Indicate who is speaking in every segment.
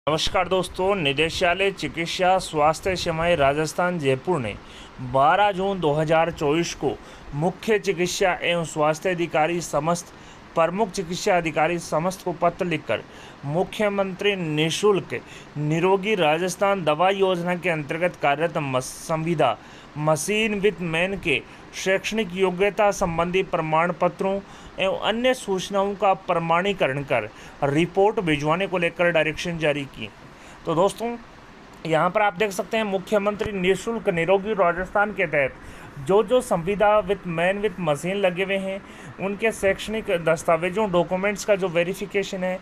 Speaker 1: नमस्कार दोस्तों, निदेशालय चिकित्सा स्वास्थ्य सेवाएं राजस्थान जयपुर ने 12 जून 2024 को मुख्य चिकित्सा एवं स्वास्थ्य अधिकारी समस्त प्रमुख चिकित्सा अधिकारी समस्त को पत्र लिखकर मुख्यमंत्री निःशुल्क निरोगी राजस्थान दवा योजना के अंतर्गत कार्यरत संविदा मशीन विद मैन के शैक्षणिक योग्यता संबंधी प्रमाण पत्रों एवं अन्य सूचनाओं का प्रमाणीकरण कर रिपोर्ट भिजवाने को लेकर डायरेक्शन जारी की। तो दोस्तों, यहाँ पर आप देख सकते हैं मुख्यमंत्री निःशुल्क निरोगी राजस्थान के तहत जो संविदा विद मैन विद मशीन लगे हुए हैं उनके शैक्षणिक दस्तावेजों डॉक्यूमेंट्स का जो वेरिफिकेशन है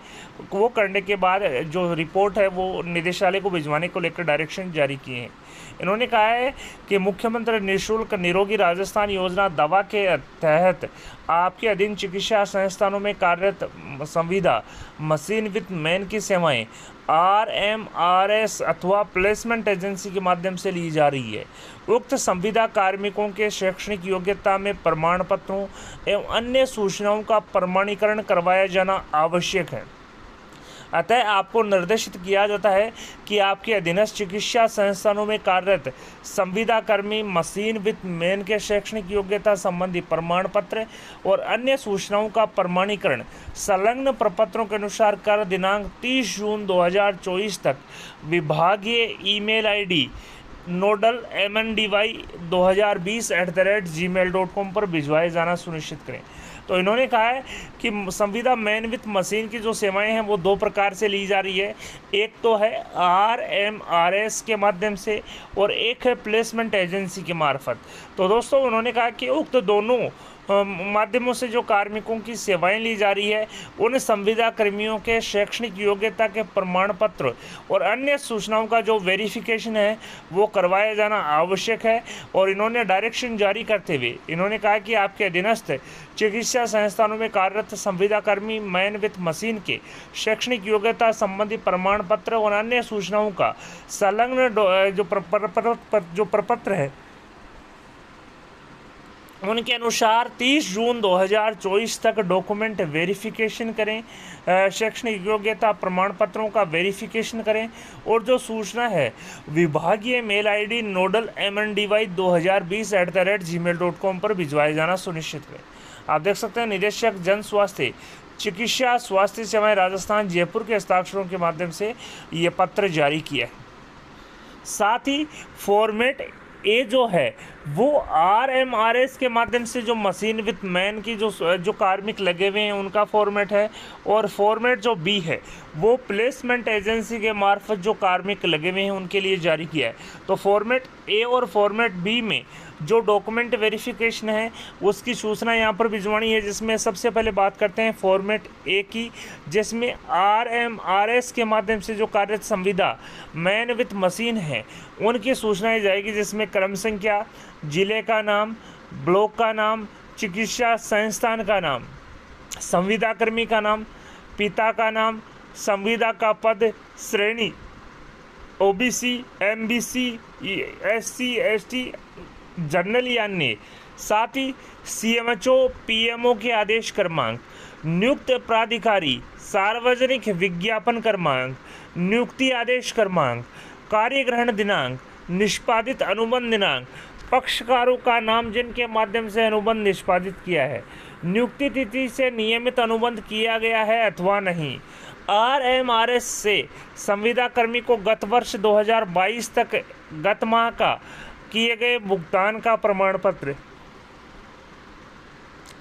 Speaker 1: वो करने के बाद जो रिपोर्ट है वो निदेशालय को भिजवाने को लेकर डायरेक्शन जारी किए हैं। इन्होंने कहा है कि मुख्यमंत्री निःशुल्क निरोगी राजस्थान योजना दवा के तहत आपके अधीन चिकित्सा संस्थानों में कार्यरत संविदा मशीन विद मैन की सेवाएं RMRS अथवा प्लेसमेंट एजेंसी के माध्यम से ली जा रही है। उक्त संविदा कार्मिकों के शैक्षणिक योग्यता में प्रमाण पत्रों एवं अन्य सूचनाओं का प्रमाणीकरण करवाया जाना आवश्यक है। अतः आपको निर्देशित किया जाता है कि आपके अधीनस्थ चिकित्सा संस्थानों में कार्यरत संविदा कर्मी मशीन विद मैन के शैक्षणिक योग्यता संबंधी प्रमाण पत्र और अन्य सूचनाओं का प्रमाणीकरण संलग्न प्रपत्रों के अनुसार कर दिनांक 30 जून 2024 तक विभागीय ईमेल ID nodalmndy2020@gmail.com पर भिजवाए जाना सुनिश्चित करें। तो इन्होंने कहा है कि संविदा मैन विद मशीन की जो सेवाएं हैं वो दो प्रकार से ली जा रही है। एक तो है RMRS के माध्यम से और एक है प्लेसमेंट एजेंसी के मार्फत। तो दोस्तों, उन्होंने कहा कि उक्त दोनों माध्यमों से जो कार्मिकों की सेवाएं ली जा रही है उन संविदा कर्मियों के शैक्षणिक योग्यता के प्रमाण पत्र और अन्य सूचनाओं का जो वेरिफिकेशन है वो करवाया जाना आवश्यक है। और इन्होंने डायरेक्शन जारी करते हुए इन्होंने कहा कि आपके अधीनस्थ चिकित्सा संस्थानों में कार्यरत संविदा कर्मी मैन विद मशीन के शैक्षणिक योग्यता संबंधी प्रमाण पत्र और अन्य सूचनाओं का संलग्न जो प्रपत्र है उनके अनुसार 30 जून 2024 तक डॉक्यूमेंट वेरिफिकेशन करें, शैक्षणिक योग्यता प्रमाण पत्रों का वेरिफिकेशन करें और जो सूचना है विभागीय मेल ID nodalmndy2020@gmail.com पर भिजवाए जाना सुनिश्चित करें। आप देख सकते हैं निदेशक जन स्वास्थ्य चिकित्सा स्वास्थ्य सेवाएं राजस्थान जयपुर के हस्ताक्षरों के माध्यम से ये पत्र जारी किया है। साथ ही फॉर्मेट ए जो है वो RMRS के माध्यम से जो मशीन विद मैन की जो कार्मिक लगे हुए हैं उनका फॉर्मेट है और फॉर्मेट जो B है वो प्लेसमेंट एजेंसी के मार्फत जो कार्मिक लगे हुए हैं उनके लिए जारी किया है। तो फॉर्मेट A और फॉर्मेट B में जो डॉक्यूमेंट वेरिफिकेशन है उसकी सूचना यहाँ पर भिजवानी है, जिसमें सबसे पहले बात करते हैं फॉर्मेट A की, जिसमें RMRS के माध्यम से जो कार्यरत संविदा मैन विद मशीन है उनकी सूचनाएं जाएगी, जिसमें क्रम संख्या, जिले का नाम, ब्लॉक का नाम, चिकित्सा संस्थान का नाम, संविदा कर्मी का नाम, पिता का नाम, संविदा का पद, श्रेणी OBC, MBC, SC, ST, general या अन्य, साथ ही CMHO PMO के आदेश क्रमांक, नियुक्त प्राधिकारी, सार्वजनिक विज्ञापन क्रमांक, नियुक्ति आदेश क्रमांक, कार्यग्रहण दिनांक, निष्पादित अनुबंध दिनांक, पक्षकारों का नाम जिनके माध्यम से अनुबंध निष्पादित किया है, नियुक्ति तिथि से नियमित अनुबंध किया गया है अथवा नहीं, RMRS से संविदा कर्मी को गत वर्ष 2022 तक गत माह का किए गए भुगतान का प्रमाण पत्र,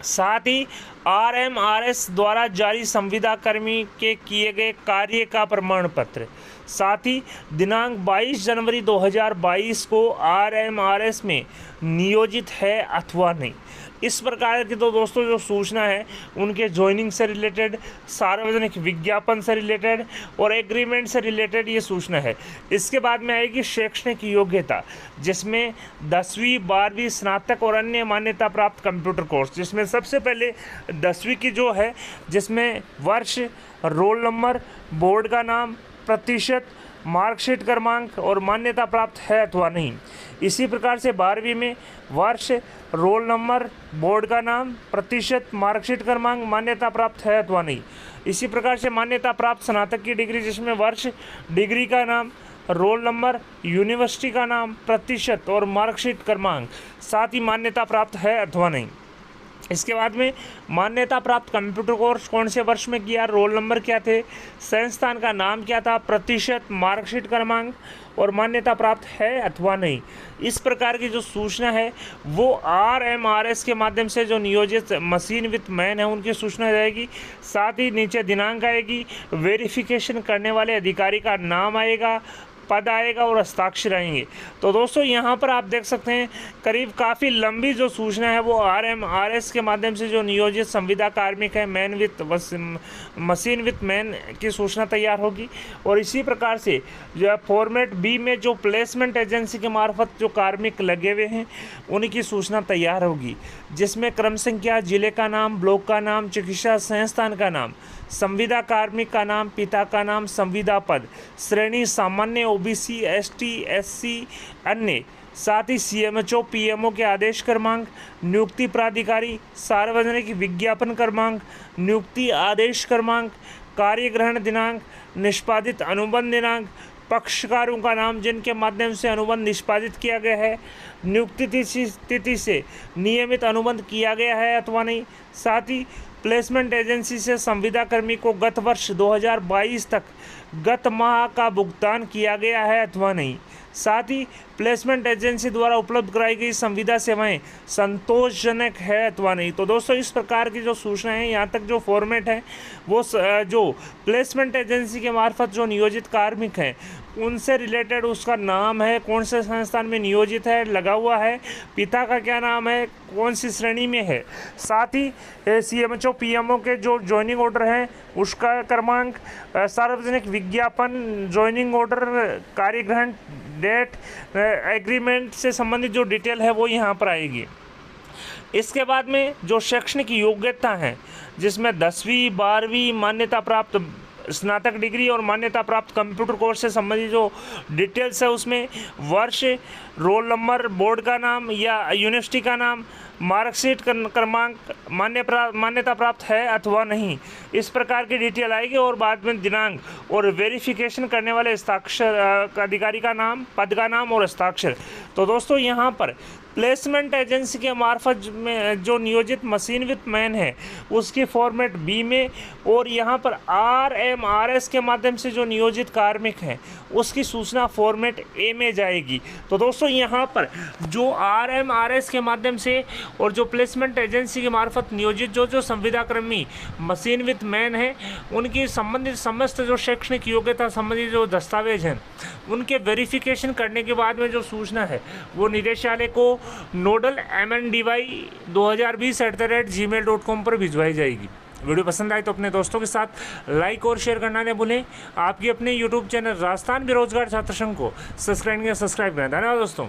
Speaker 1: साथ ही RMRS द्वारा जारी संविदा कर्मी के किए गए कार्य का प्रमाण पत्र, साथ ही दिनांक 22 जनवरी 2022 को RMRS में नियोजित है अथवा नहीं। इस प्रकार की तो दोस्तों जो सूचना है उनके ज्वाइनिंग से रिलेटेड, सार्वजनिक विज्ञापन से रिलेटेड और एग्रीमेंट से रिलेटेड ये सूचना है। इसके बाद में आएगी शैक्षणिक योग्यता, जिसमें 10वीं 12वीं स्नातक और अन्य मान्यता प्राप्त कंप्यूटर कोर्स, जिसमें सबसे पहले 10वीं की जो है जिसमें वर्ष, रोल नंबर, बोर्ड का नाम, प्रतिशत, मार्कशीट क्रमांक और मान्यता प्राप्त है अथवा नहीं। इसी प्रकार से 12वीं में वर्ष, रोल नंबर, बोर्ड का नाम, प्रतिशत, मार्कशीट क्रमांक, मान्यता प्राप्त है अथवा नहीं। इसी प्रकार से मान्यता प्राप्त स्नातक की डिग्री, जिसमें वर्ष, डिग्री का नाम, रोल नंबर, यूनिवर्सिटी का नाम, प्रतिशत और मार्कशीट क्रमांक, साथ ही मान्यता प्राप्त है अथवा नहीं। इसके बाद में मान्यता प्राप्त कंप्यूटर कोर्स कौन से वर्ष में किया, रोल नंबर क्या थे, संस्थान का नाम क्या था, प्रतिशत, मार्कशीट क्रमांक और मान्यता प्राप्त है अथवा नहीं। इस प्रकार की जो सूचना है वो RMRS के माध्यम से जो नियोजित मशीन विथ मैन है उनकी सूचना जाएगी। साथ ही नीचे दिनांक आएगी, वेरिफिकेशन करने वाले अधिकारी का नाम आएगा, पद आएगा और हस्ताक्षर आएंगे। तो दोस्तों यहाँ पर आप देख सकते हैं करीब काफ़ी लंबी जो सूचना है वो RMRS के माध्यम से जो नियोजित संविदा कार्मिक है मशीन विथ मैन की सूचना तैयार होगी। और इसी प्रकार से जो है फॉर्मेट बी में जो प्लेसमेंट एजेंसी के मार्फत जो कार्मिक लगे हुए हैं उनकी सूचना तैयार होगी, जिसमें क्रम संख्या, जिले का नाम, ब्लॉक का नाम, चिकित्सा संस्थान का नाम, संविदा कार्मिक का नाम, पिता का नाम, संविदा पद, श्रेणी सामान्य, OBC, ST, SC, अन्य, साथ ही CMHO, PMO के आदेश क्रमांक, नियुक्ति प्राधिकारी, सार्वजनिक विज्ञापन क्रमांक, नियुक्ति आदेश क्रमांक, कार्यग्रहण दिनांक, निष्पादित अनुबंध दिनांक, पक्षकारों का नाम जिनके माध्यम से अनुबंध निष्पादित किया गया है, नियुक्ति तिथि से नियमित अनुबंध किया गया है अथवा नहीं। साथ ही प्लेसमेंट एजेंसी से संविदा कर्मी को गत वर्ष 2022 तक गत माह का भुगतान किया गया है अथवा नहीं। साथ ही प्लेसमेंट एजेंसी द्वारा उपलब्ध कराई गई संविदा सेवाएं संतोषजनक है अथवा नहीं। तो दोस्तों इस प्रकार की जो सूचना है, यहाँ तक जो फॉर्मेट है वो जो प्लेसमेंट एजेंसी के मार्फत जो नियोजित कार्मिक हैं उनसे रिलेटेड उसका नाम है, कौन से संस्थान में नियोजित है, लगा हुआ है, पिता का क्या नाम है, कौन सी श्रेणी में है, साथ ही CMHO PMO के जो ज्वाइनिंग ऑर्डर हैं उसका क्रमांक, सार्वजनिक विज्ञापन, ज्वाइनिंग ऑर्डर, कार्यग्रहण डेट, एग्रीमेंट से संबंधित जो डिटेल है वो यहाँ पर आएगी। इसके बाद में जो शैक्षणिक योग्यता है जिसमें 10वीं 12वीं मान्यता प्राप्त स्नातक डिग्री और मान्यता प्राप्त कंप्यूटर कोर्स से संबंधित जो डिटेल्स है उसमें वर्ष, रोल नंबर, बोर्ड का नाम या यूनिवर्सिटी का नाम, मार्कशीट क्रमांक, मान्यता प्राप्त है अथवा नहीं, इस प्रकार की डिटेल आएगी। और बाद में दिनांक और वेरिफिकेशन करने वाले हस्ताक्षर अधिकारी का नाम, पद का नाम और हस्ताक्षर। तो दोस्तों यहाँ पर प्लेसमेंट एजेंसी के मार्फत में जो नियोजित मशीन विथ मैन है उसके फॉर्मेट बी में, और यहाँ पर RMRS के माध्यम से जो नियोजित कार्मिक हैं उसकी सूचना फॉर्मेट ए में जाएगी। तो दोस्तों यहाँ पर जो RMRS के माध्यम से और जो प्लेसमेंट एजेंसी के मार्फत नियोजित जो संविदाकर्मी मशीन विथ मैन है उनकी संबंधित समस्त जो शैक्षणिक योग्यता संबंधित जो दस्तावेज हैं उनके वेरिफिकेशन करने के बाद में जो सूचना है वो निदेशालय को नोडल MNDY2020@gmail.com पर भिजवाई जाएगी। वीडियो पसंद आए तो अपने दोस्तों के साथ लाइक और शेयर करना न भूलें। आपकी अपने YouTube चैनल राजस्थान बेरोजगार छात्र संघ को सब्सक्राइब करें। धन्यवाद दोस्तों।